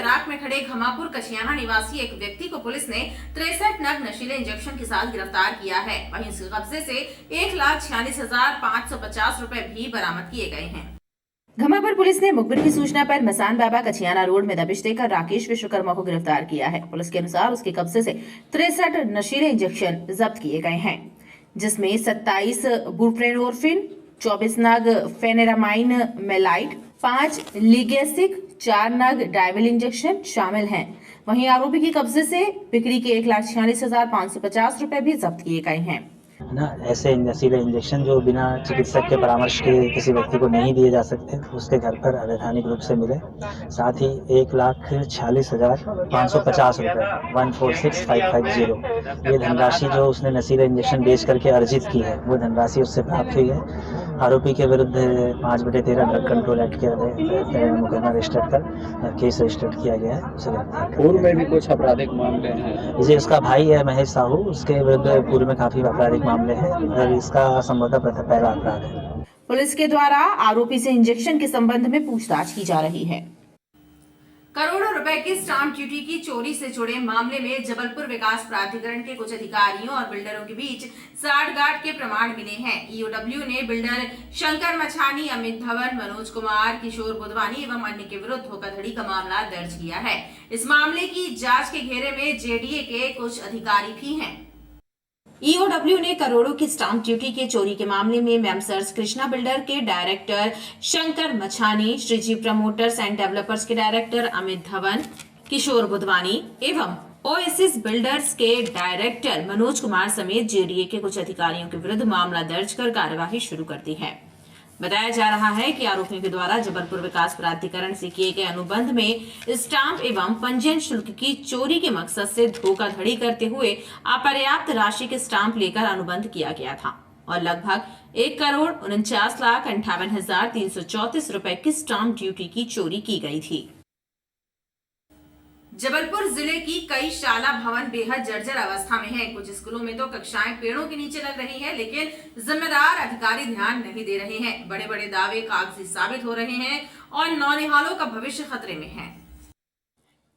फिराक में खड़े घमापुर कछियाना निवासी एक व्यक्ति को पुलिस ने 63 नग नशीले इंजेक्शन के साथ गिरफ्तार किया है। वहीं उसके कब्जे से 1,46,550 रुपए भी बरामद किए गए हैं। घमापुर पुलिस ने मुखबिर की सूचना पर मसान बाबा कछियाना रोड में दबिश देकर राकेश विश्वकर्मा को गिरफ्तार किया है। पुलिस के अनुसार उसके कब्जे से 63 नशीले इंजेक्शन जब्त किए गए हैं, जिसमें 27 बुप्रेनोर्फिन, 24 नग फेनेरामाइन मेलाइट, 5 लिगेसिक, 4 नग डाइविल इंजेक्शन शामिल हैं। वहीं आरोपी के कब्जे से बिक्री के 1,46,550 रुपए भी जब्त किए गए हैं। ना ऐसे नशीले इंजेक्शन जो बिना चिकित्सक के परामर्श के किसी व्यक्ति को नहीं दिए जा सकते, उसके घर पर अवैधानिक रूप से मिले। साथ ही 1,46,550 रुपए 146,550 ये धनराशि जो उसने नशीले इंजेक्शन बेच करके अर्जित की है, वो धनराशि उससे प्राप्त हुई है। आरोपी के विरुद्ध 5/13 ड्रग कंट्रोल एक्ट के मुकदमा रजिस्टर कर केस रजिस्टर किया गया है। उसे पूर्व में भी कुछ आपराधिक मामले हैं। जी, उसका भाई है महेश साहू, उसके विरुद्ध पूर्व में काफी आपराधिक मामले हैं और इसका संभवतः पहला अपराध है। पुलिस के द्वारा आरोपी से इंजेक्शन के संबंध में पूछताछ की जा रही है। करोड़ों रुपए की स्टाम्प ड्यूटी की चोरी से जुड़े मामले में जबलपुर विकास प्राधिकरण के कुछ अधिकारियों और बिल्डरों के बीच साठगांठ के प्रमाण मिले हैं। ईओडब्ल्यू ने बिल्डर शंकर मछानी, अमित धवन, मनोज कुमार, किशोर बुधवानी एवं अन्य के विरुद्ध धोखाधड़ी का मामला दर्ज किया है। इस मामले की जांच के घेरे में जेडीए के कुछ अधिकारी भी हैं। ईओडब्ल्यू ने करोड़ों की स्टाम्प ड्यूटी के चोरी के मामले में मेमसर्स कृष्णा बिल्डर के director Shankar Machhani, Shreeji promoters and developers के डायरेक्टर अमित धवन, किशोर बुधवानी एवं ओएसिस बिल्डर्स के डायरेक्टर मनोज कुमार समेत जेडीए के कुछ अधिकारियों के विरुद्ध मामला दर्ज कर कार्यवाही शुरू कर दी है। बताया जा रहा है कि आरोपियों के द्वारा जबलपुर विकास प्राधिकरण से किए गए अनुबंध में स्टाम्प एवं पंजीयन शुल्क की चोरी के मकसद से धोखाधड़ी करते हुए अपर्याप्त राशि के स्टाम्प लेकर अनुबंध किया गया था और लगभग 1,49,58,334 रुपए की स्टाम्प ड्यूटी की चोरी की गई थी। जबलपुर जिले की कई शाला भवन बेहद जर्जर अवस्था में हैं। कुछ स्कूलों में तो कक्षाएं पेड़ों के नीचे लग रही हैं, लेकिन जिम्मेदार अधिकारी ध्यान नहीं दे रहे हैं। बड़े बड़े दावे कागजी साबित हो रहे हैं और नौनिहालों का भविष्य खतरे में है।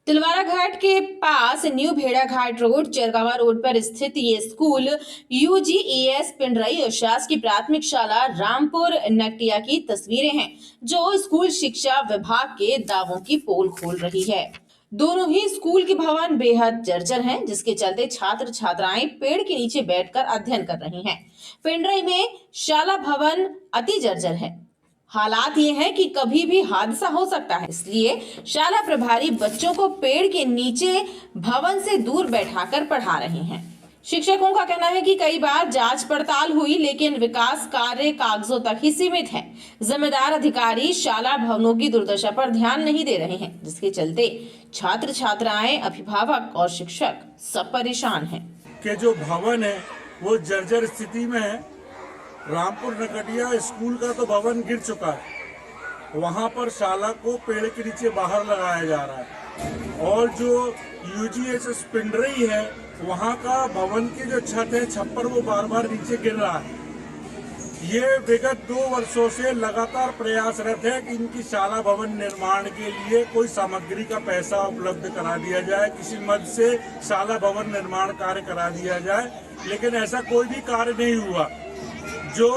तिलवारा घाट के पास न्यू भेड़ा घाट रोड, चरगावा रोड पर स्थित ये स्कूल यूजीईएस पिंडरई और शासकीय प्राथमिक शाला रामपुर नकटिया की तस्वीरें हैं, जो स्कूल शिक्षा विभाग के दावों की पोल खोल रही है। दोनों ही स्कूल के भवन बेहद जर्जर हैं, जिसके चलते छात्र छात्राएं पेड़ के नीचे बैठकर अध्ययन कर रही हैं। पिंडरई में शाला भवन अति जर्जर है। हालात ये है कि कभी भी हादसा हो सकता है, इसलिए शाला प्रभारी बच्चों को पेड़ के नीचे भवन से दूर बैठाकर पढ़ा रही हैं। शिक्षकों का कहना है कि कई बार जांच पड़ताल हुई, लेकिन विकास कार्य कागजों तक ही सीमित है। जिम्मेदार अधिकारी शाला भवनों की दुर्दशा पर ध्यान नहीं दे रहे हैं, जिसके चलते छात्र छात्राएं, अभिभावक और शिक्षक सब परेशान हैं। के जो भवन है वो जर्जर स्थिति में है। रामपुर नकटिया स्कूल का तो भवन गिर चुका है, वहां पर शाला को पेड़ के नीचे बाहर लगाया जा रहा है। और जो यूजीएस पिंडरई है, वहां का भवन की जो छत है, छप्पर, वो बार बार नीचे गिर रहा है। ये विगत 2 वर्षों से लगातार प्रयासरत है कि इनकी शाला भवन निर्माण के लिए कोई सामग्री का पैसा उपलब्ध करा दिया जाए, किसी मद से शाला भवन निर्माण कार्य करा दिया जाए, लेकिन ऐसा कोई भी कार्य नहीं हुआ। जो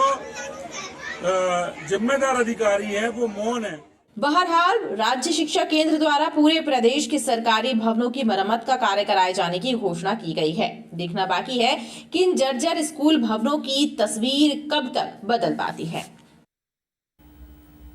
जिम्मेदार अधिकारी है वो मौन है। बहरहाल राज्य शिक्षा केंद्र द्वारा पूरे प्रदेश के सरकारी भवनों की मरम्मत का कार्य कराए जाने की घोषणा की गई है। देखना बाकी है कि इन जर्जर स्कूल भवनों की तस्वीर कब तक बदल पाती है।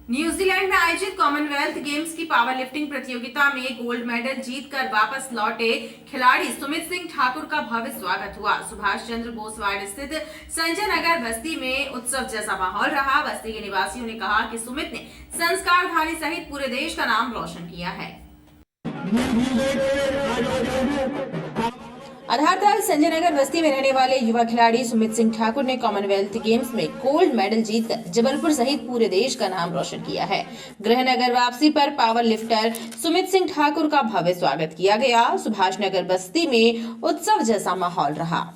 न्यूजीलैंड में आयोजित कॉमनवेल्थ गेम्स की पावर लिफ्टिंग प्रतियोगिता में गोल्ड मेडल जीतकर वापस लौटे खिलाड़ी सुमित सिंह ठाकुर का भव्य स्वागत हुआ। सुभाष चंद्र बोस वार्ड स्थित संजय नगर बस्ती में उत्सव जैसा माहौल रहा। बस्ती के निवासियों ने कहा कि सुमित ने संस्कारधारी सहित पूरे देश का नाम रोशन किया है। आधारताल संजय नगर बस्ती में रहने वाले युवा खिलाड़ी सुमित सिंह ठाकुर ने कॉमनवेल्थ गेम्स में गोल्ड मेडल जीतकर जबलपुर सहित पूरे देश का नाम रोशन किया है। गृहनगर वापसी पर पावर लिफ्टर सुमित सिंह ठाकुर का भव्य स्वागत किया गया। सुभाष नगर बस्ती में उत्सव जैसा माहौल रहा।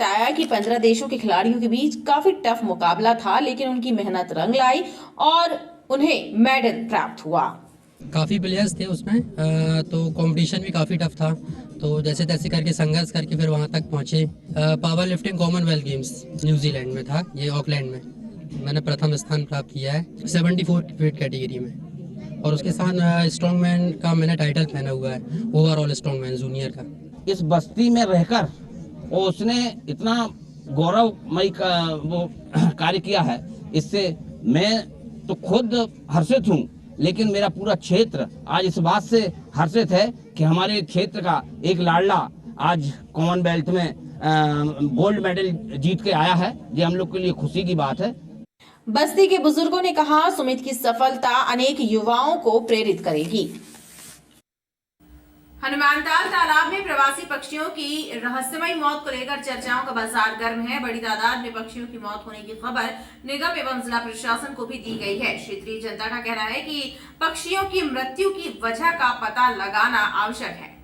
बताया कि 15 देशों के खिलाड़ियों के बीच काफी टफ मुकाबला था, लेकिन उनकी मेहनत रंग लाई और उन्हें मेडल प्राप्त हुआ। काफ़ी प्लेयर्स थे उसमें, तो कंपटीशन भी काफ़ी टफ था। तो जैसे तैसे करके संघर्ष करके फिर वहाँ तक पहुँचे। Power lifting Commonwealth games New Zealand में था, ये ऑकलैंड में। मैंने प्रथम स्थान प्राप्त किया है 74 वेट कैटेगरी में, और उसके साथ स्ट्रॉन्गमैन का मैंने टाइटल पहना हुआ है, ओवरऑल स्ट्रॉन्गमैन जूनियर का। इस बस्ती में रहकर और उसने इतना गौरवमयी का वो कार्य किया है, इससे मैं तो खुद हर्षित हूँ, लेकिन मेरा पूरा क्षेत्र आज इस बात से हर्षित है कि हमारे क्षेत्र का एक लाडला आज कॉमनवेल्थ में गोल्ड मेडल जीत के आया है। ये हम लोग के लिए खुशी की बात है। बस्ती के बुजुर्गों ने कहा, सुमित की सफलता अनेक युवाओं को प्रेरित करेगी। हनुमानताल तालाब में प्रवासी पक्षियों की रहस्यमयी मौत को लेकर चर्चाओं का बाजार गर्म है। बड़ी तादाद में पक्षियों की मौत होने की खबर निगम एवं जिला प्रशासन को भी दी गई है। क्षेत्रीय जनता का कहना है कि पक्षियों की मृत्यु की वजह का पता लगाना आवश्यक है।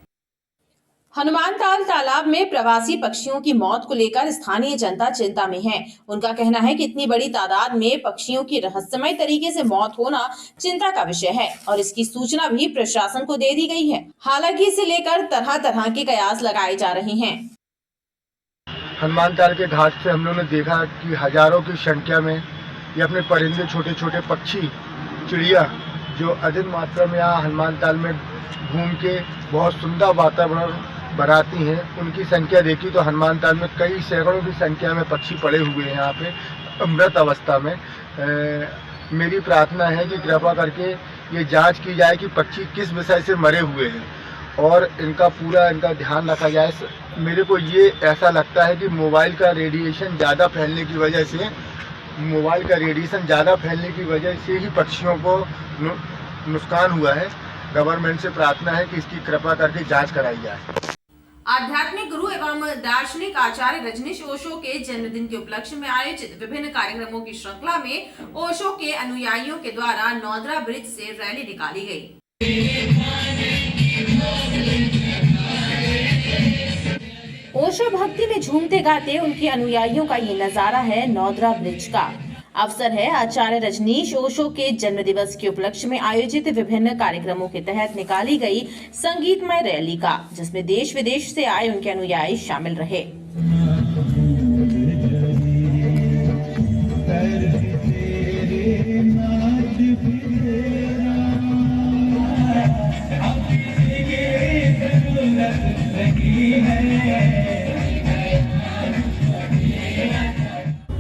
हनुमानताल तालाब में प्रवासी पक्षियों की मौत को लेकर स्थानीय जनता चिंता में है। उनका कहना है कि इतनी बड़ी तादाद में पक्षियों की रहस्यमय तरीके से मौत होना चिंता का विषय है और इसकी सूचना भी प्रशासन को दे दी गई है। हालांकि इसे लेकर तरह तरह के कयास लगाए जा रहे हैं। हनुमानताल के घाट से हम लोगों ने देखा कि हजारों की संख्या में ये अपने परिंदे, छोटे छोटे पक्षी, चिड़िया जो अधिक मात्रा में यहाँ हनुमानताल में घूम के बहुत सुंदर वातावरण बनाती हैं, उनकी संख्या देखी तो हनुमानताल में कई सैकड़ों की संख्या में पक्षी पड़े हुए हैं यहाँ पे मृत अवस्था में। मेरी प्रार्थना है कि कृपा करके ये जांच की जाए कि पक्षी किस विषय से मरे हुए हैं और इनका ध्यान रखा जाए। मेरे को ये ऐसा लगता है कि मोबाइल का रेडिएशन ज़्यादा फैलने की वजह से ही पक्षियों को नुकसान हुआ है। गवर्नमेंट से प्रार्थना है कि इसकी कृपा करके जांच कराई जाए। आध्यात्मिक गुरु एवं दार्शनिक आचार्य रजनीश ओशो के जन्मदिन के उपलक्ष्य में आयोजित विभिन्न कार्यक्रमों की श्रृंखला में ओशो के अनुयायियों के द्वारा नौदरा ब्रिज से रैली निकाली गई। ओशो भक्ति में झूमते गाते उनके अनुयायियों का ये नजारा है नौदरा ब्रिज का। अवसर है आचार्य रजनीश ओशो के जन्मदिवस के उपलक्ष्य में आयोजित विभिन्न कार्यक्रमों के तहत निकाली गई संगीतमय रैली का, जिसमें देश विदेश से आए उनके अनुयायी शामिल रहे।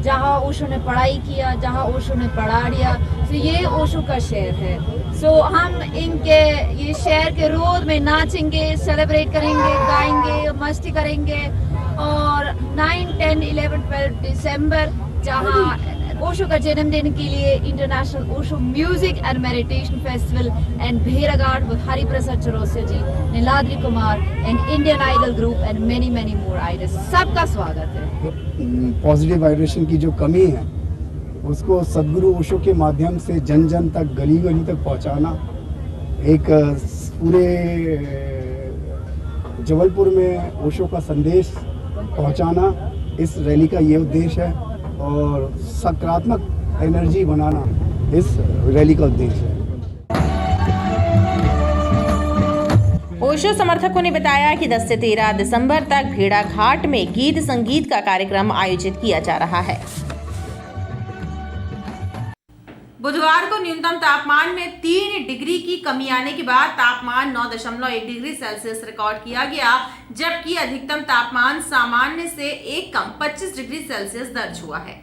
जहाँ ओशो ने पढ़ाई किया, जहाँ ओशो ने पढ़ा दिया, तो ये ओशो का शहर है। सो हम इनके ये शहर के रोड में नाचेंगे, सेलिब्रेट करेंगे, गाएंगे, मस्ती करेंगे। और 9, 10, 11, 12 दिसंबर जहाँ ओशो का जन्मदिन के लिए international Osho music and meditation festival and भेड़ाघाट with Hariprasad Chaurasia ji, Niladri Kumar and Indian Idol group and many many more idols, सबका स्वागत है। पॉजिटिव वाइब्रेशन की जो कमी है उसको सदगुरु ओशो के माध्यम से जन जन तक, गली गली तक पहुंचाना, एक पूरे जबलपुर में ओशो का संदेश पहुंचाना, इस रैली का ये उद्देश्य है। और सकारात्मक एनर्जी बनाना इस रैली का उद्देश्य है। ओशो समर्थकों ने बताया कि 10 से 13 दिसंबर तक भेड़ाघाट में गीत संगीत का कार्यक्रम आयोजित किया जा रहा है। बुधवार को न्यूनतम तापमान में 3 डिग्री की कमी आने के बाद तापमान 9.1 डिग्री सेल्सियस रिकॉर्ड किया गया, जबकि अधिकतम तापमान सामान्य से एक कम 25 डिग्री सेल्सियस दर्ज हुआ है।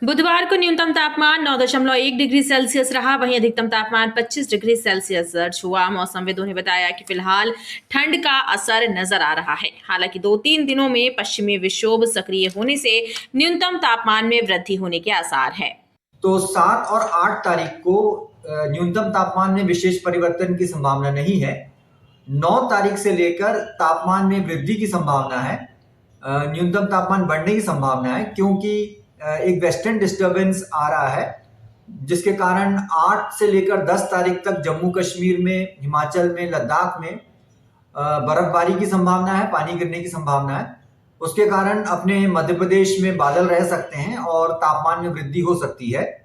बुधवार को न्यूनतम तापमान 9.1 डिग्री सेल्सियस रहा, वहीं अधिकतम तापमान 25 डिग्री सेल्सियस दर्ज हुआ। मौसमविदों ने बताया कि फिलहाल ठंड का असर नजर आ रहा है। हालांकि 2-3 दिनों में पश्चिमी विक्षोभ सक्रिय होने से न्यूनतम तापमान में वृद्धि होने के आसार है। तो 7 और 8 तारीख को न्यूनतम तापमान में विशेष परिवर्तन की संभावना नहीं है। 9 तारीख से लेकर तापमान में वृद्धि की संभावना है, न्यूनतम तापमान बढ़ने की संभावना है, क्योंकि एक वेस्टर्न डिस्टर्बेंस आ रहा है, जिसके कारण 8 से लेकर 10 तारीख तक जम्मू कश्मीर में, हिमाचल में, लद्दाख में बर्फबारी की संभावना है, पानी गिरने की संभावना है। उसके कारण अपने मध्य प्रदेश में बादल रह सकते हैं और तापमान में वृद्धि हो सकती है।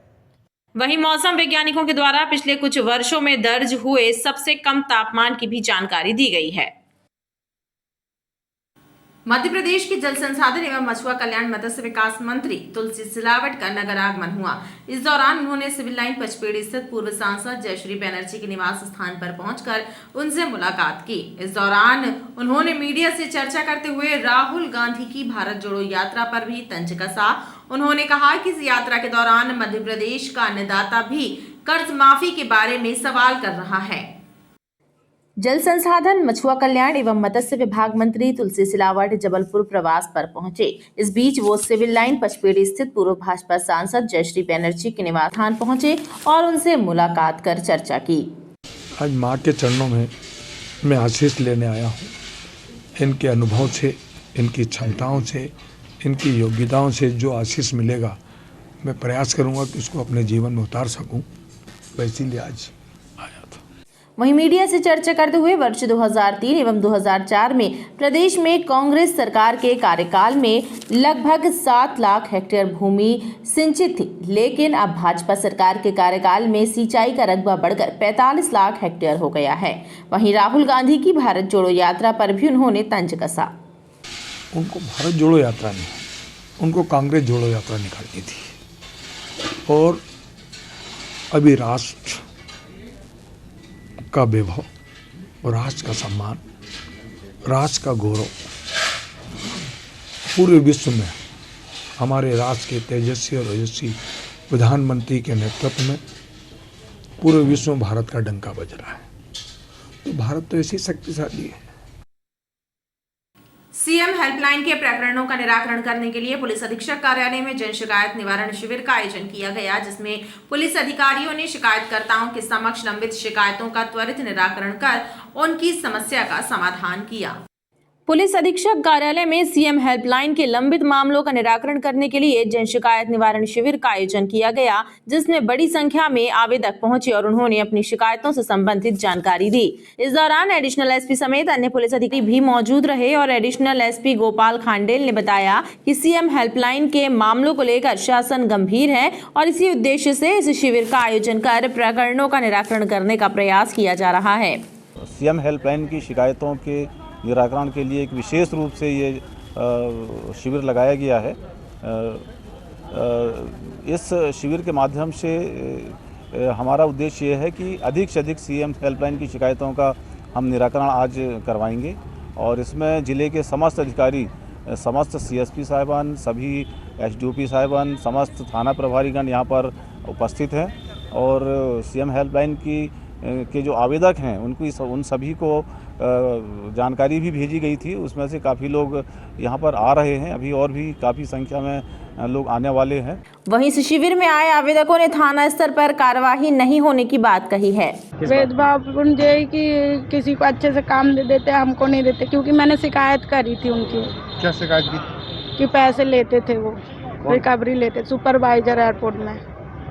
वहीं मौसम वैज्ञानिकों के द्वारा पिछले कुछ वर्षों में दर्ज हुए सबसे कम तापमान की भी जानकारी दी गई है। मध्य प्रदेश की जल संसाधन एवं मछुआ कल्याण मत्स्य विकास मंत्री तुलसी सिलावट का नगर आगमन हुआ। इस दौरान उन्होंने सिविल लाइन पचपेड़ी स्थित पूर्व सांसद जयश्री बनर्जी के निवास स्थान पर पहुंचकर उनसे मुलाकात की। इस दौरान उन्होंने मीडिया से चर्चा करते हुए राहुल गांधी की भारत जोड़ो यात्रा पर भी तंज कसा। उन्होंने कहा कि इस यात्रा के दौरान मध्य प्रदेश का अन्नदाता भी कर्ज माफी के बारे में सवाल कर रहा है। जल संसाधन मछुआ कल्याण एवं मत्स्य विभाग मंत्री तुलसी सिलावट जबलपुर प्रवास पर पहुंचे। इस बीच वो सिविल लाइन पचपेड़ी स्थित पूर्व भाजपा सांसद जयश्री बनर्जी के निवास स्थान पहुंचे और उनसे मुलाकात कर चर्चा की। आज मां के चरणों में मैं आशीष लेने आया हूं। इनके अनुभव से, इनकी क्षमताओं से, इनकी योग्यताओं से जो आशीष मिलेगा मैं प्रयास करूंगा कि उसको अपने जीवन में उतार सकूं। इसीलिए आज वहीं मीडिया से चर्चा करते हुए वर्ष 2003 एवं 2004 में प्रदेश में कांग्रेस सरकार के कार्यकाल में लगभग 7 लाख हेक्टेयर भूमि सिंचित थी, लेकिन अब भाजपा सरकार के कार्यकाल में सिंचाई का रकबा बढ़कर 45 लाख हेक्टेयर हो गया है। वहीं राहुल गांधी की भारत जोड़ो यात्रा पर भी उन्होंने तंज कसा। उनको भारत जोड़ो यात्रा नहीं, उनको कांग्रेस जोड़ो यात्रा निकालनी थी। और अभी राष्ट्र का वैभव और राष्ट्र का सम्मान, राष्ट्र का गौरव पूरे विश्व में हमारे राष्ट्र के तेजस्वी और ओजस्वी प्रधानमंत्री के नेतृत्व में पूरे विश्व में भारत का डंका बज रहा है। तो भारत तो ऐसी शक्तिशाली है। सीएम हेल्पलाइन के प्रकरणों का निराकरण करने के लिए पुलिस अधीक्षक कार्यालय में जन शिकायत निवारण शिविर का आयोजन किया गया, जिसमें पुलिस अधिकारियों ने शिकायतकर्ताओं के समक्ष लंबित शिकायतों का त्वरित निराकरण कर उनकी समस्या का समाधान किया। पुलिस अधीक्षक कार्यालय में सीएम हेल्पलाइन के लंबित मामलों का निराकरण करने के लिए जन शिकायत निवारण शिविर का आयोजन किया गया, जिसमें बड़ी संख्या में आवेदक पहुंचे और उन्होंने अपनी शिकायतों से संबंधित जानकारी दी। इस दौरान एडिशनल एसपी समेत अन्य पुलिस अधिकारी भी मौजूद रहे और एडिशनल एसपी गोपाल खांडेल ने बताया कि सीएम हेल्पलाइन के मामलों को लेकर शासन गंभीर है और इसी उद्देश्य से इस शिविर का आयोजन कर प्रकरणों का निराकरण करने का प्रयास किया जा रहा है। सीएम हेल्पलाइन की शिकायतों के निराकरण के लिए एक विशेष रूप से ये शिविर लगाया गया है। इस शिविर के माध्यम से हमारा उद्देश्य ये है कि अधिक से अधिक सीएम हेल्पलाइन की शिकायतों का हम निराकरण आज करवाएंगे और इसमें ज़िले के समस्त अधिकारी, समस्त सीएसपी साहिबान, सभी एसडीओपी साहिबान, समस्त थाना प्रभारीगण यहाँ पर उपस्थित हैं और सीएम हेल्पलाइन के जो आवेदक हैं उन सभी को जानकारी भी भेजी गई थी। उसमें से काफ़ी लोग यहाँ पर आ रहे हैं, अभी और भी काफ़ी संख्या में लोग आने वाले हैं। वहीं इस शिविर में आए आवेदकों ने थाना स्तर पर कार्यवाही नहीं होने की बात कही है। भेदभाव ये कि किसी को अच्छे से काम दे देते, हमको नहीं देते, क्योंकि मैंने शिकायत करी थी उनकी। क्या शिकायत की? कि पैसे लेते थे, वो रिकवरी लेते, सुपरवाइजर एयरपोर्ट में।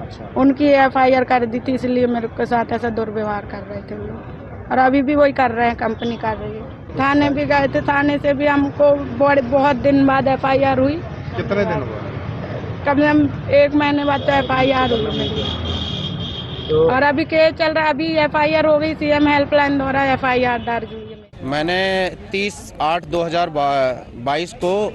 अच्छा। उनकी एफआईआर कर दी थी, इसलिए मेरे के साथ ऐसा दुर्व्यवहार कर रहे थे लोग और अभी भी वही कर रहे हैं, कंपनी कर रही है। थाने भी गए थे, थाने से भी हमको बहुत दिन बाद एफआईआर हुई। कितने दिन हुआ? कम से कम 1 महीने बाद तो एफआईआर हुई मेरी। तो और अभी केस चल रहा है, अभी एफआईआर हो गई, सीएम हेल्पलाइन द्वारा एफआईआर दर्ज हुई है। मैंने 30/8/2022 को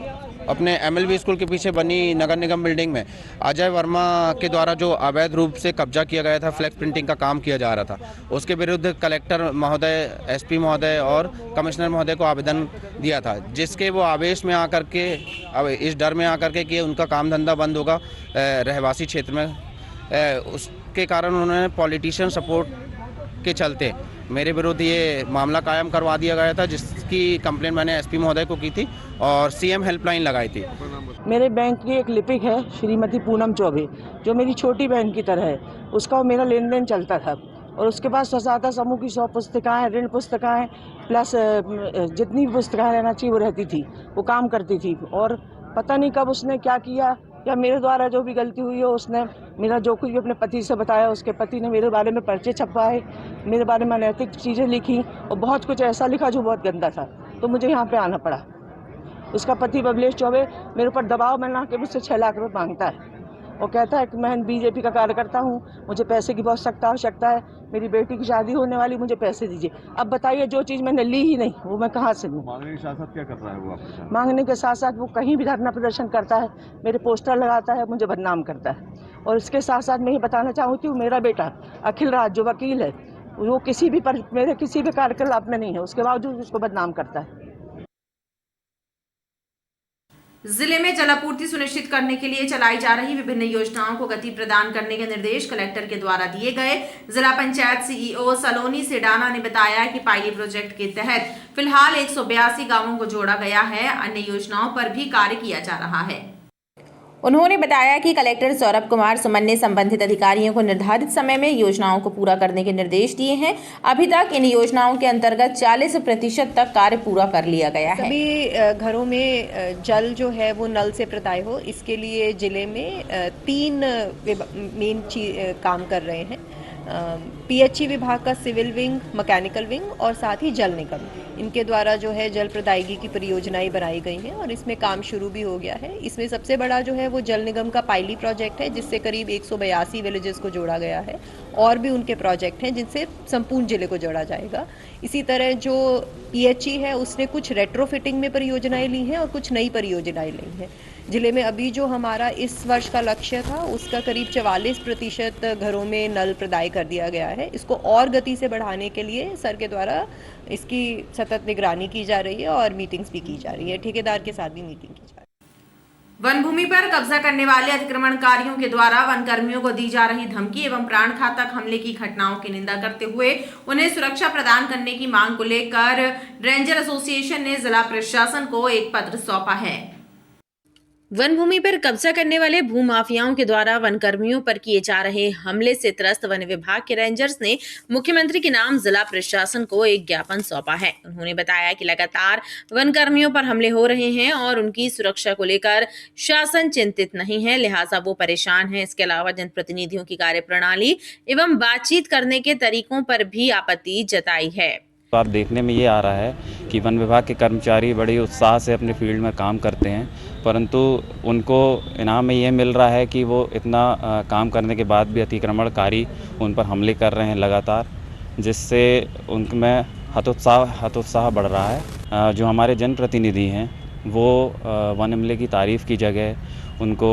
अपने एमएलबी स्कूल के पीछे बनी नगर निगम बिल्डिंग में अजय वर्मा के द्वारा जो अवैध रूप से कब्जा किया गया था, फ्लैक्स प्रिंटिंग का काम किया जा रहा था, उसके विरुद्ध कलेक्टर महोदय, एसपी महोदय और कमिश्नर महोदय को आवेदन दिया था, जिसके वो आवेश में आकर के, अब इस डर में आकर के कि उनका काम धंधा बंद होगा रहवासी क्षेत्र में, उसके कारण उन्होंने पॉलिटिशियन सपोर्ट के चलते मेरे विरुद्ध ये मामला कायम करवा दिया गया था, जिसकी कंप्लेंट मैंने एसपी महोदय को की थी और सीएम हेल्पलाइन लगाई थी। मेरे बैंक की एक लिपिक है श्रीमती पूनम चौबे, जो मेरी छोटी बहन की तरह है, उसका मेरा लेन देन चलता था और उसके पास स्वसहायता समूह की 100 पुस्तिकाएँ, ऋण पुस्तिकाएँ प्लस जितनी भी पुस्तिकाएँ रहना चाहिए वो रहती थी, वो काम करती थी। और पता नहीं कब उसने क्या किया, या मेरे द्वारा जो भी गलती हुई हो, उसने मेरा जो कुछ भी अपने पति से बताया, उसके पति ने मेरे बारे में पर्चे छपवाए, मेरे बारे में अनैतिक चीज़ें लिखी और बहुत कुछ ऐसा लिखा जो बहुत गंदा था, तो मुझे यहाँ पे आना पड़ा। उसका पति बबलेश चौबे मेरे ऊपर दबाव बना के मुझसे 6 लाख रुपए मांगता है। वो कहता है कि मैं बीजेपी का कार्यकर्ता हूँ, मुझे पैसे की बहुत आवश्यकता है, मेरी बेटी की शादी होने वाली, मुझे पैसे दीजिए। अब बताइए, जो चीज़ मैंने ली ही नहीं वो मैं कहाँ से लूँ? मांगने के साथ साथ क्या कर रहा है वो आपके साथ? मांगने के साथ साथ वो कहीं भी धरना प्रदर्शन करता है, मेरे पोस्टर लगाता है, मुझे बदनाम करता है। और इसके साथ साथ मैं ये बताना चाहूँगी कि मेरा बेटा अखिल राज जो वकील है, वो मेरे किसी भी कार्यकलाप में नहीं है, उसके बावजूद उसको बदनाम करता है। जिले में जलापूर्ति सुनिश्चित करने के लिए चलाई जा रही विभिन्न योजनाओं को गति प्रदान करने के निर्देश कलेक्टर के द्वारा दिए गए। जिला पंचायत सीईओ सलोनी सेडाना ने बताया कि पायली प्रोजेक्ट के तहत फिलहाल 182 गांवों को जोड़ा गया है। अन्य योजनाओं पर भी कार्य किया जा रहा है। उन्होंने बताया कि कलेक्टर सौरभ कुमार सुमन ने संबंधित अधिकारियों को निर्धारित समय में योजनाओं को पूरा करने के निर्देश दिए हैं। अभी तक इन योजनाओं के अंतर्गत 40% तक कार्य पूरा कर लिया गया है। सभी घरों में जल जो है वो नल से प्रदाय हो, इसके लिए जिले में 3 मेन काम कर रहे हैं। पीएचई विभाग का सिविल विंग, मैकेनिकल विंग और साथ ही जल निगम, इनके द्वारा जो है जल प्रदायगी की परियोजनाएं बनाई गई हैं और इसमें काम शुरू भी हो गया है। इसमें सबसे बड़ा जो है वो जल निगम का पायली प्रोजेक्ट है, जिससे करीब 182 विलेजेस को जोड़ा गया है। और भी उनके प्रोजेक्ट हैं जिनसे संपूर्ण जिले को जोड़ा जाएगा। इसी तरह जो पीएचई है उसने कुछ रेट्रोफिटिंग में परियोजनाएं ली हैं और कुछ नई परियोजनाएं ली हैं। जिले में अभी जो हमारा इस वर्ष का लक्ष्य था उसका करीब 44% घरों में नल प्रदाय कर दिया गया है। इसको और गति से बढ़ाने के लिए सर के द्वारा इसकी सतत निगरानी की जा रही है और मीटिंग्स भी की जा रही है। ठेकेदार के साथ भी मीटिंग की जा रही है। वन भूमि पर कब्जा करने वाले अतिक्रमणकारियों के द्वारा वन कर्मियों को दी जा रही धमकी एवं प्राण घातक हमले की घटनाओं की निंदा करते हुए उन्हें सुरक्षा प्रदान करने की मांग को लेकर रेंजर एसोसिएशन ने जिला प्रशासन को एक पत्र सौंपा है। वन भूमि पर कब्जा करने वाले भूमाफियाओं के द्वारा वन कर्मियों पर किए जा रहे हमले से त्रस्त वन विभाग के रेंजर्स ने मुख्यमंत्री के नाम जिला प्रशासन को एक ज्ञापन सौंपा है। उन्होंने बताया कि लगातार वन कर्मियों पर हमले हो रहे हैं और उनकी सुरक्षा को लेकर शासन चिंतित नहीं है, लिहाजा वो परेशान है। इसके अलावा जनप्रतिनिधियों की कार्यप्रणाली एवं बातचीत करने के तरीकों पर भी आपत्ति जताई है। तो आप देखने में ये आ रहा है कि वन विभाग के कर्मचारी बड़े उत्साह से अपने फील्ड में काम करते हैं, परंतु उनको इनाम में ये मिल रहा है कि वो इतना काम करने के बाद भी अतिक्रमणकारी उन पर हमले कर रहे हैं लगातार, जिससे उनमें हतोत्साह बढ़ रहा है। जो हमारे जनप्रतिनिधि हैं वो वन अमले की तारीफ़ की जगह उनको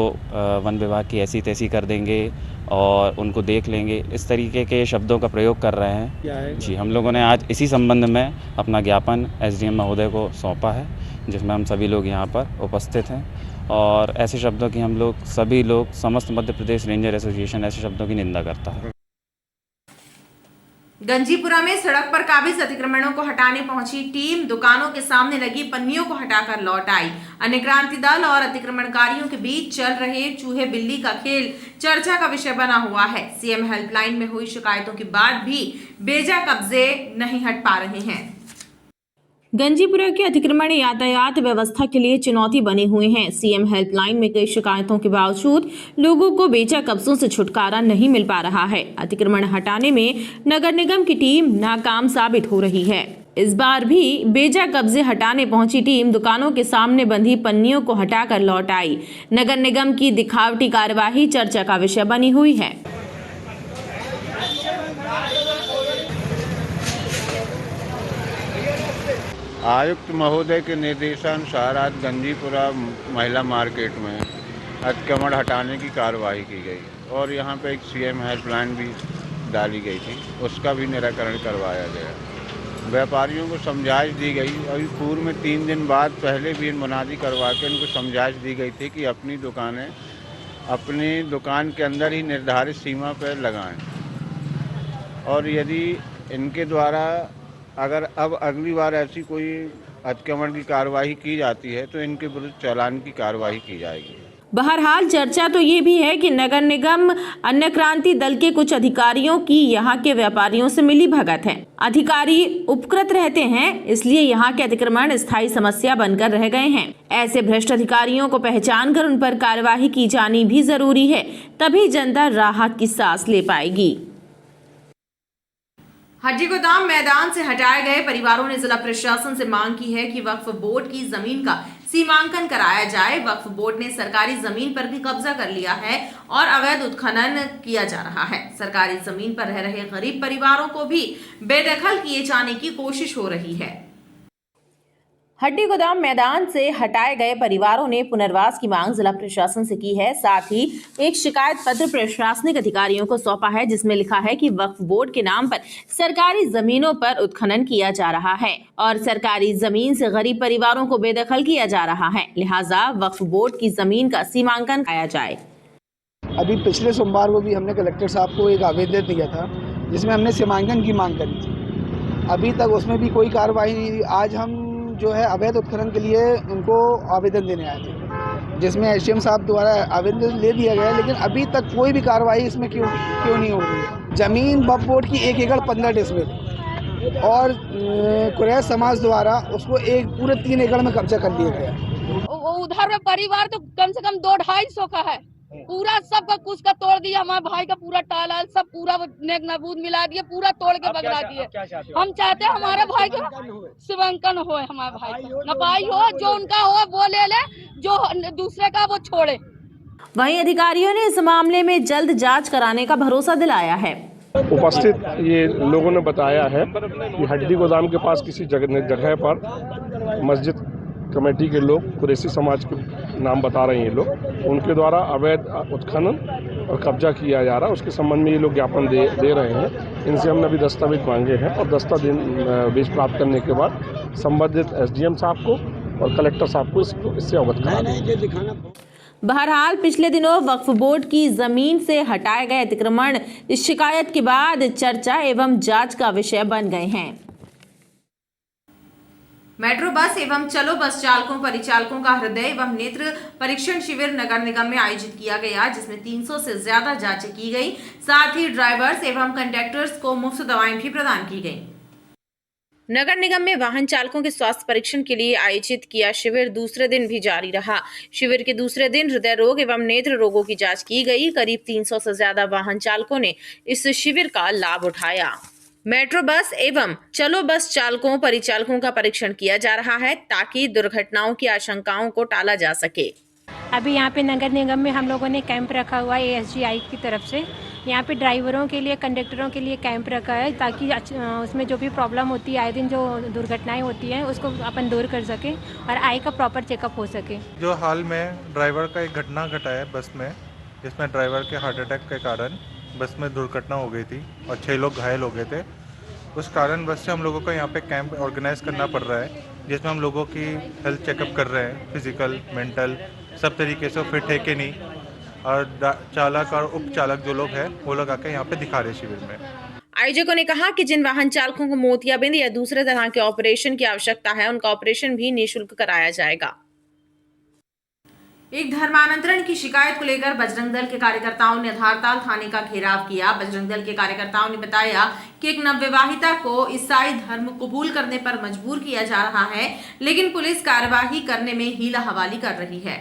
वन विभाग की ऐसी तैसी कर देंगे और उनको देख लेंगे, इस तरीके के शब्दों का प्रयोग कर रहे हैं। क्या है? जी, हम लोगों ने आज इसी संबंध में अपना ज्ञापन एसडीएम महोदय को सौंपा है, जिसमें हम सभी लोग यहाँ पर उपस्थित हैं और ऐसे शब्दों की हम लोग सभी लोग समस्त मध्य प्रदेश रेंजर एसोसिएशन ऐसे शब्दों की निंदा करता है। गंजीपुरा में सड़क पर काबिज अतिक्रमणों को हटाने पहुंची टीम दुकानों के सामने लगी पन्नियों को हटाकर लौट आई। अन्य क्रांति दल और अतिक्रमणकारियों के बीच चल रहे चूहे बिल्ली का खेल चर्चा का विषय बना हुआ है। सीएम हेल्पलाइन में हुई शिकायतों के बाद भी बेजा कब्जे नहीं हट पा रहे हैं। गंजीपुरा के अतिक्रमण यातायात व्यवस्था के लिए चुनौती बने हुए हैं। सीएम हेल्पलाइन में कई शिकायतों के बावजूद लोगों को बेचा कब्जों से छुटकारा नहीं मिल पा रहा है। अतिक्रमण हटाने में नगर निगम की टीम नाकाम साबित हो रही है। इस बार भी बेजा कब्जे हटाने पहुंची टीम दुकानों के सामने बंधी पन्नियों को हटाकर लौट आई। नगर निगम की दिखावटी कार्यवाही चर्चा का विषय बनी हुई है। आयुक्त महोदय के निर्देशानुसार आज गंजीपुरा महिला मार्केट में अतिक्रमण हटाने की कार्रवाई की गई और यहाँ पे एक सीएम हेल्पलाइन भी डाली गई थी, उसका भी निराकरण करवाया गया। व्यापारियों को समझाइश दी गई। अभी पूर्व में 3 दिन बाद पहले भी मुनादी करवा के उनको समझाइश दी गई थी कि अपनी दुकानें अपनी दुकान के अंदर ही निर्धारित सीमा पर लगाएं और यदि इनके द्वारा अगर अब अगली बार ऐसी कोई अतिक्रमण की कार्रवाई की जाती है तो इनके विरुद्ध चालान की कार्रवाई की जाएगी। बहरहाल चर्चा तो ये भी है कि नगर निगम अन्य क्रांति दल के कुछ अधिकारियों की यहाँ के व्यापारियों से मिली भगत है। अधिकारी उपकृत रहते हैं, इसलिए यहाँ के अतिक्रमण स्थायी समस्या बनकर रह गए हैं। ऐसे भ्रष्ट अधिकारियों को पहचान कर उन पर कार्यवाही की जानी भी जरूरी है, तभी जनता राहत की सांस ले पाएगी। हड्डी गोदाम मैदान से हटाए गए परिवारों ने जिला प्रशासन से मांग की है कि वक्फ बोर्ड की जमीन का सीमांकन कराया जाए। वक्फ बोर्ड ने सरकारी जमीन पर भी कब्जा कर लिया है और अवैध उत्खनन किया जा रहा है। सरकारी जमीन पर रह रहे गरीब परिवारों को भी बेदखल किए जाने की कोशिश हो रही है। हड्डी गोदाम मैदान से हटाए गए परिवारों ने पुनर्वास की मांग जिला प्रशासन से की है। साथ ही एक शिकायत पत्र प्रशासनिक अधिकारियों को सौंपा है, जिसमें लिखा है कि वक्फ बोर्ड के नाम पर सरकारी जमीनों पर उत्खनन किया जा रहा है और सरकारी जमीन से गरीब परिवारों को बेदखल किया जा रहा है। लिहाजा वक्फ बोर्ड की जमीन का सीमांकन किया जाए। अभी पिछले सोमवार को भी हमने कलेक्टर साहब को एक आवेदन दिया था, जिसमें हमने सीमांकन की मांग करी थी। अभी तक उसमें भी कोई कार्रवाई नहीं हुई। आज हम जो है अवैध उत्खनन के लिए उनको आवेदन देने आए थे, जिसमें एसडीएम साहब द्वारा आवेदन ले दिया गया, लेकिन अभी तक कोई भी कार्रवाई इसमें क्यों नहीं हो रही है। जमीन वक्फ बोर्ड की 1 एकड़ 15 डिसमिल और कुरैश समाज द्वारा उसको पूरे 3 एकड़ में कब्जा कर लिया गया। उधर में परिवार तो कम से कम 200-250 का है, पूरा सबका कुछ का तोड़ दिया। हमारे भाई का पूरा टाला सब पूरा नेक नबूद मिला दिए, पूरा तोड़ के बगला दिए। हम चाहते हैं हमारे भाई का सीमांकन हो, हमारे भाई का नपाई हो, जो उनका हो वो ले ले, जो दूसरे का वो छोड़े। वहीं अधिकारियों ने इस मामले में जल्द जांच कराने का भरोसा दिलाया है। उपस्थित ये लोगों ने बताया है कि हड्डी गोदाम के पास किसी जगह पर मस्जिद कमेटी के लोग, कुरैशी समाज के नाम बता रहे हैं ये लोग, उनके द्वारा अवैध उत्खनन और कब्जा किया जा रहा है। उसके संबंध में ये लोग ज्ञापन दे रहे हैं। इनसे हमने अभी दस्तावेज मांगे हैं और दस्तावेज प्राप्त करने के बाद संबंधित एसडीएम साहब को और कलेक्टर साहब को इससे अवगत करा देंगे। बहरहाल पिछले दिनों वक्फ बोर्ड की जमीन से हटाए गए अतिक्रमण इस शिकायत के बाद चर्चा एवं जांच का विषय बन गए हैं। मेट्रो बस एवं चलो बस चालकों परिचालकों का हृदय एवं नेत्र परीक्षण शिविर नगर निगम में आयोजित किया गया, जिसमें 300 से ज्यादा जांचें की गई। साथ ही ड्राइवर्स एवं कंडक्टर्स को मुफ्त दवाएं भी प्रदान की गई। नगर निगम में वाहन चालकों के स्वास्थ्य परीक्षण के लिए आयोजित किया शिविर दूसरे दिन भी जारी रहा। शिविर के दूसरे दिन हृदय रोग एवं नेत्र रोगों की जांच की गई। करीब 300 से ज्यादा वाहन चालकों ने इस शिविर का लाभ उठाया। मेट्रो बस एवं चलो बस चालकों परिचालकों का परीक्षण किया जा रहा है, ताकि दुर्घटनाओं की आशंकाओं को टाला जा सके। अभी यहाँ पे नगर निगम में हम लोगों ने कैंप रखा हुआ है ASGI की तरफ से। यहाँ पे ड्राइवरों के लिए, कंडक्टरों के लिए कैंप रखा है, ताकि उसमें जो भी प्रॉब्लम होती है, आए दिन जो दुर्घटनाएं होती हैं उसको अपन दूर कर सकें और आई का प्रॉपर चेकअप हो सके। जो हाल में ड्राइवर का एक घटना घटा है बस में, जिसमें ड्राइवर के हार्ट अटैक के कारण बस में दुर्घटना हो गई थी और 6 लोग घायल हो गए थे। उस कारण बस से हम लोगों को यहाँ पे कैंप ऑर्गेनाइज करना पड़ रहा है, जिसमें हम लोगों की हेल्थ चेकअप कर रहे हैं, फिजिकल, मेंटल, सब तरीके से फिट है कि नहीं, और चालक और उप चालक जो लोग हैं वो लोग आके यहाँ पे दिखा रहे शिविर में। आयोजकों ने कहा कि जिन वाहन चालकों को मोतियाबिंद या दूसरे तरह के ऑपरेशन की आवश्यकता है, उनका ऑपरेशन भी निःशुल्क कराया जाएगा। एक धर्मांतरण की शिकायत को लेकर बजरंग दल के कार्यकर्ताओं ने आधारताल थाने का घेराव किया। बजरंग दल के कार्यकर्ताओं ने बताया कि एक नवविवाहिता को ईसाई धर्म कबूल करने पर मजबूर किया जा रहा है, लेकिन पुलिस कार्यवाही करने में हीला हवाली कर रही है।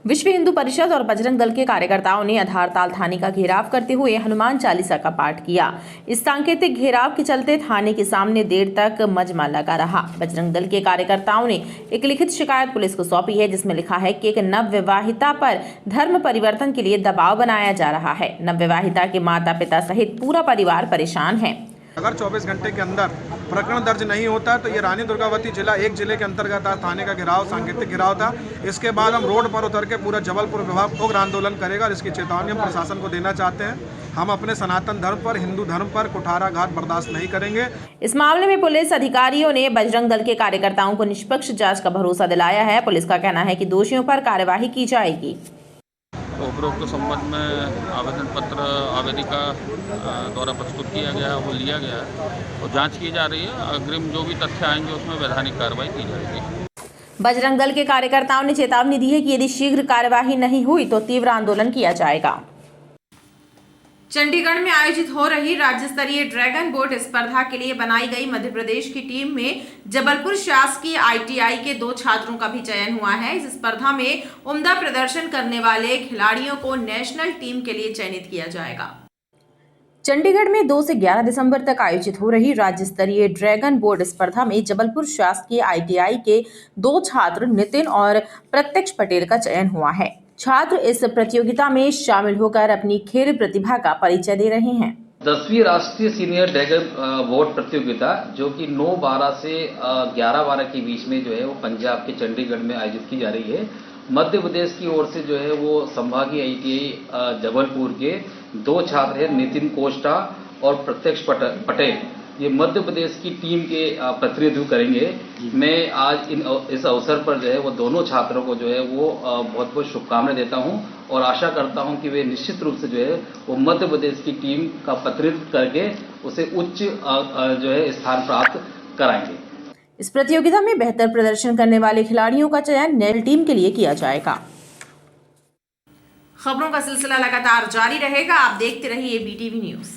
विश्व हिंदू परिषद और बजरंग दल के कार्यकर्ताओं ने आधारताल थाने का घेराव करते हुए हनुमान चालीसा का पाठ किया। इस सांकेतिक घेराव के चलते थाने के सामने देर तक मजमा लगा रहा। बजरंग दल के कार्यकर्ताओं ने एक लिखित शिकायत पुलिस को सौंपी है, जिसमें लिखा है कि एक नवविवाहिता पर धर्म परिवर्तन के लिए दबाव बनाया जा रहा है। नवविवाहिता के माता पिता सहित पूरा परिवार परेशान है। अगर 24 घंटे के अंदर प्रकरण दर्ज नहीं होता तो ये रानी दुर्गावती जिला एक जिले के अंतर्गत थाने का घेराव सांकेतिक घेराव था। इसके बाद हम रोड पर उतर के पूरा जबलपुर विभाग उग्र आंदोलन करेगा और इसकी चेतावनी हम प्रशासन को देना चाहते हैं। हम अपने सनातन धर्म पर, हिंदू धर्म पर कुठाराघात बर्दाश्त नहीं करेंगे। इस मामले में पुलिस अधिकारियों ने बजरंग दल के कार्यकर्ताओं को निष्पक्ष जांच का भरोसा दिलाया है। पुलिस का कहना है कि दोषियों पर कार्यवाही की जाएगी। उपरोक्त संबंध में आवेदन पत्र आवेदिका द्वारा प्रस्तुत किया गया है, वो लिया गया है और जांच की जा रही है। अग्रिम जो भी तथ्य आएंगे उसमें वैधानिक कार्रवाई की जाएगी। बजरंग दल के कार्यकर्ताओं ने चेतावनी दी है कि यदि शीघ्र कार्यवाही नहीं हुई तो तीव्र आंदोलन किया जाएगा। चंडीगढ़ में आयोजित हो रही राज्य स्तरीय ड्रैगन बोट स्पर्धा के लिए बनाई गई मध्य प्रदेश की टीम में जबलपुर शासकीय ITI के 2 छात्रों का भी चयन हुआ है। इस स्पर्धा में उम्दा प्रदर्शन करने वाले खिलाड़ियों को नेशनल टीम के लिए चयनित किया जाएगा। चंडीगढ़ में 2 से 11 दिसंबर तक आयोजित हो रही राज्य स्तरीय ड्रैगन बोर्ड स्पर्धा में जबलपुर शासकीय ITI के 2 छात्र नितिन और प्रत्यक्ष पटेल का चयन हुआ है। छात्र इस प्रतियोगिता में शामिल होकर अपनी खेल प्रतिभा का परिचय दे रहे हैं। 10वीं राष्ट्रीय सीनियर ड्रैगन बोट प्रतियोगिता जो कि 9/12 से 11/12 के बीच में जो है वो पंजाब के चंडीगढ़ में आयोजित की जा रही है। मध्य प्रदेश की ओर से जो है वो संभागीय ITI जबलपुर के 2 छात्र हैं, नितिन कोष्टा और प्रत्यक्ष पटेल। ये मध्य प्रदेश की टीम के प्रतिनिधित्व करेंगे। मैं आज इस अवसर पर जो है वो दोनों छात्रों को जो है वो बहुत बहुत शुभकामनाएं देता हूं और आशा करता हूं कि वे निश्चित रूप से जो है वो मध्य प्रदेश की टीम का प्रतिनिधित्व करके उसे उच्च जो है स्थान प्राप्त कराएंगे। इस प्रतियोगिता में बेहतर प्रदर्शन करने वाले खिलाड़ियों का चयन नेशनल टीम के लिए किया जाएगा। खबरों का सिलसिला लगातार जारी रहेगा। आप देखते रहिए BTV न्यूज।